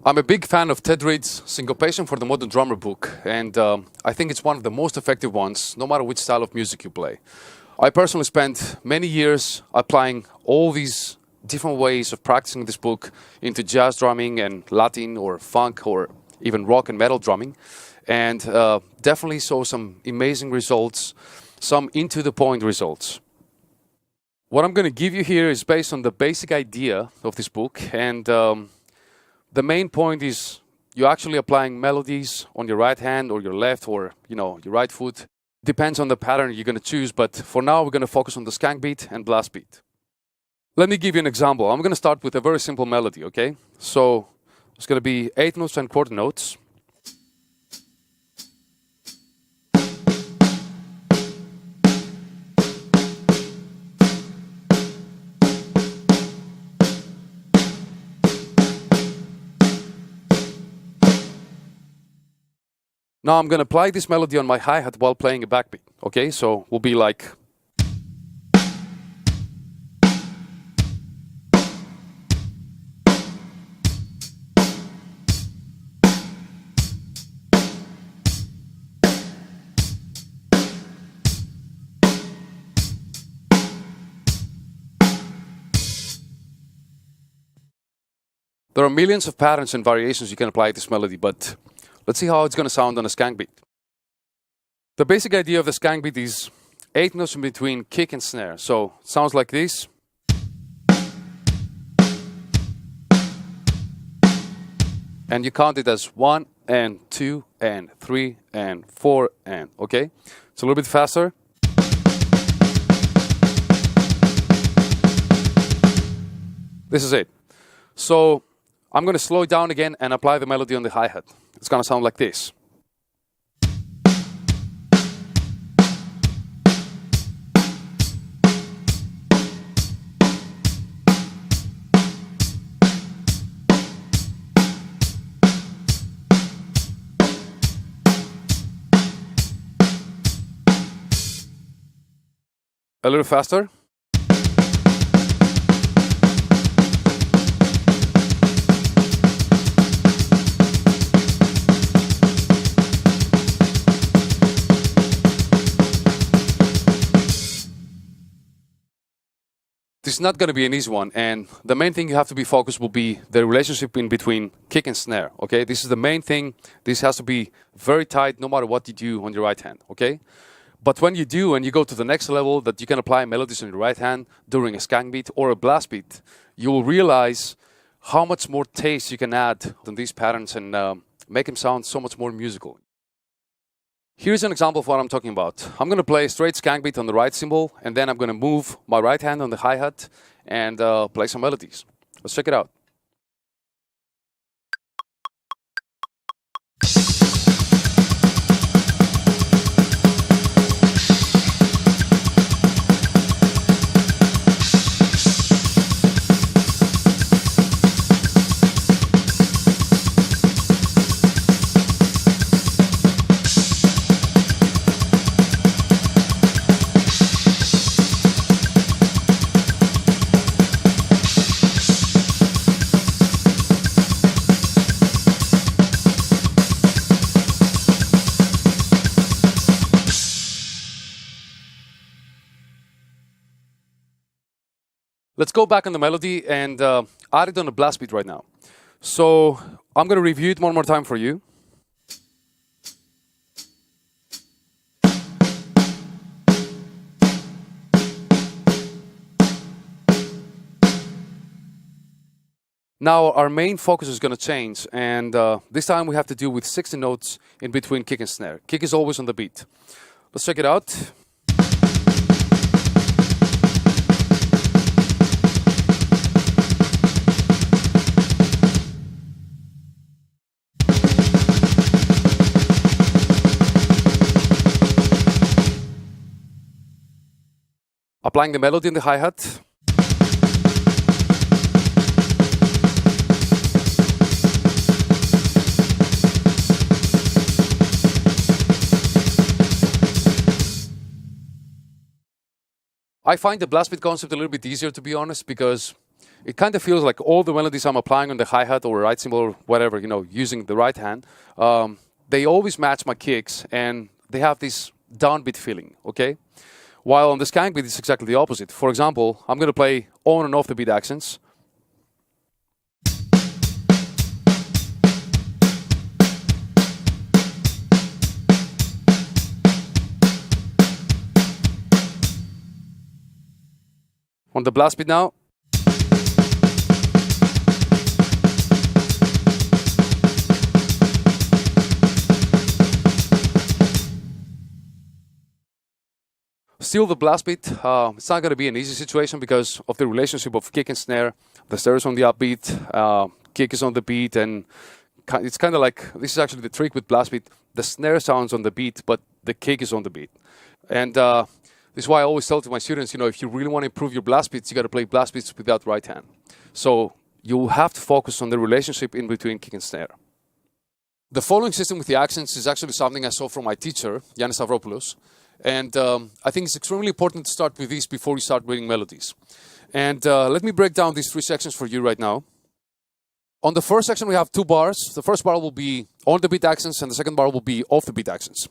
I'm a big fan of Ted Reed's Syncopation for the Modern Drummer book, and I think it's one of the most effective ones, no matter which style of music you play. I personally spent many years applying all these different ways of practicing this book into jazz drumming and Latin or funk or even rock and metal drumming, and definitely saw some amazing results, some into-the-point results. What I'm going to give you here is based on the basic idea of this book, and the main point is you're actually applying melodies on your right hand or your left or, your right foot. Depends on the pattern you're going to choose, but for now we're going to focus on the skank beat and blast beat. Let me give you an example. I'm going to start with a very simple melody, okay? So it's going to be 8 notes and quarter notes. Now I'm going to apply this melody on my hi-hat while playing a backbeat, okay? So we'll be like... There are millions of patterns and variations you can apply to this melody, but let's see how it's going to sound on a skank beat. The basic idea of the skank beat is 8 notes in between kick and snare. So it sounds like this. And you count it as 1 and 2 and 3 and 4 and, okay? It's a little bit faster. This is it. So I'm going to slow it down again and apply the melody on the hi-hat. It's going to sound like this. A little faster. This is not going to be an easy one, and the main thing you have to be focused will be the relationship in between kick and snare, okay? This is the main thing. This has to be very tight no matter what you do on your right hand, okay? But when you do and you go to the next level that you can apply melodies on your right hand during a skank beat or a blast beat, you will realize how much more taste you can add on these patterns and make them sound so much more musical. Here's an example of what I'm talking about. I'm going to play a straight skank beat on the right cymbal, and then I'm going to move my right hand on the hi-hat and play some melodies. Let's check it out. Let's go back on the melody and add it on the blast beat right now. So I'm going to review it one more time for you. Now our main focus is going to change, and this time we have to deal with 60 notes in between kick and snare. Kick is always on the beat. Let's check it out. Applying the melody in the hi-hat. I find the blast beat concept a little bit easier, to be honest, because it kind of feels like all the melodies I'm applying on the hi-hat or right cymbal or whatever, using the right hand, they always match my kicks and they have this downbeat feeling, okay? While on the skank beat, it's exactly the opposite. For example, I'm going to play on and off the beat accents. On the blast beat now. Still the blast beat, it's not going to be an easy situation because of the relationship of kick and snare. The snare is on the upbeat, kick is on the beat, and it's kind of like, this is actually the trick with blast beat. The snare sounds on the beat, but the kick is on the beat. And this is why I always tell to my students, if you really want to improve your blast beats, you got to play blast beats without right hand. So you have to focus on the relationship in between kick and snare. The following system with the accents is actually something I saw from my teacher, Yannis Stavropoulos. And I think it's extremely important to start with this before you start reading melodies. And let me break down these three sections for you right now. On the first section, we have two bars. The first bar will be on the beat accents, and the second bar will be off the beat accents.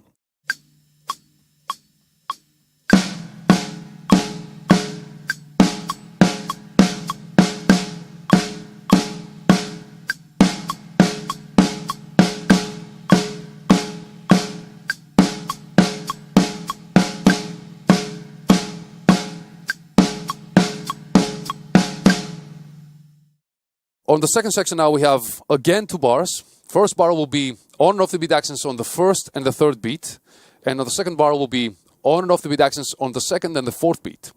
On the second section now, we have, again, two bars. First bar will be on and off the beat accents on the first and the third beat. And on the second bar will be on and off the beat accents on the second and the fourth beat.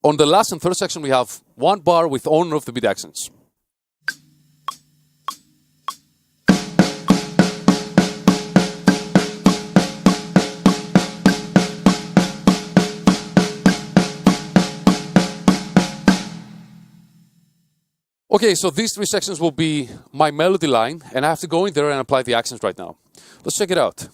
On the last and third section, we have one bar with on and off the beat accents. Okay, so these three sections will be my melody line, and I have to go in there and apply the accents right now. Let's check it out.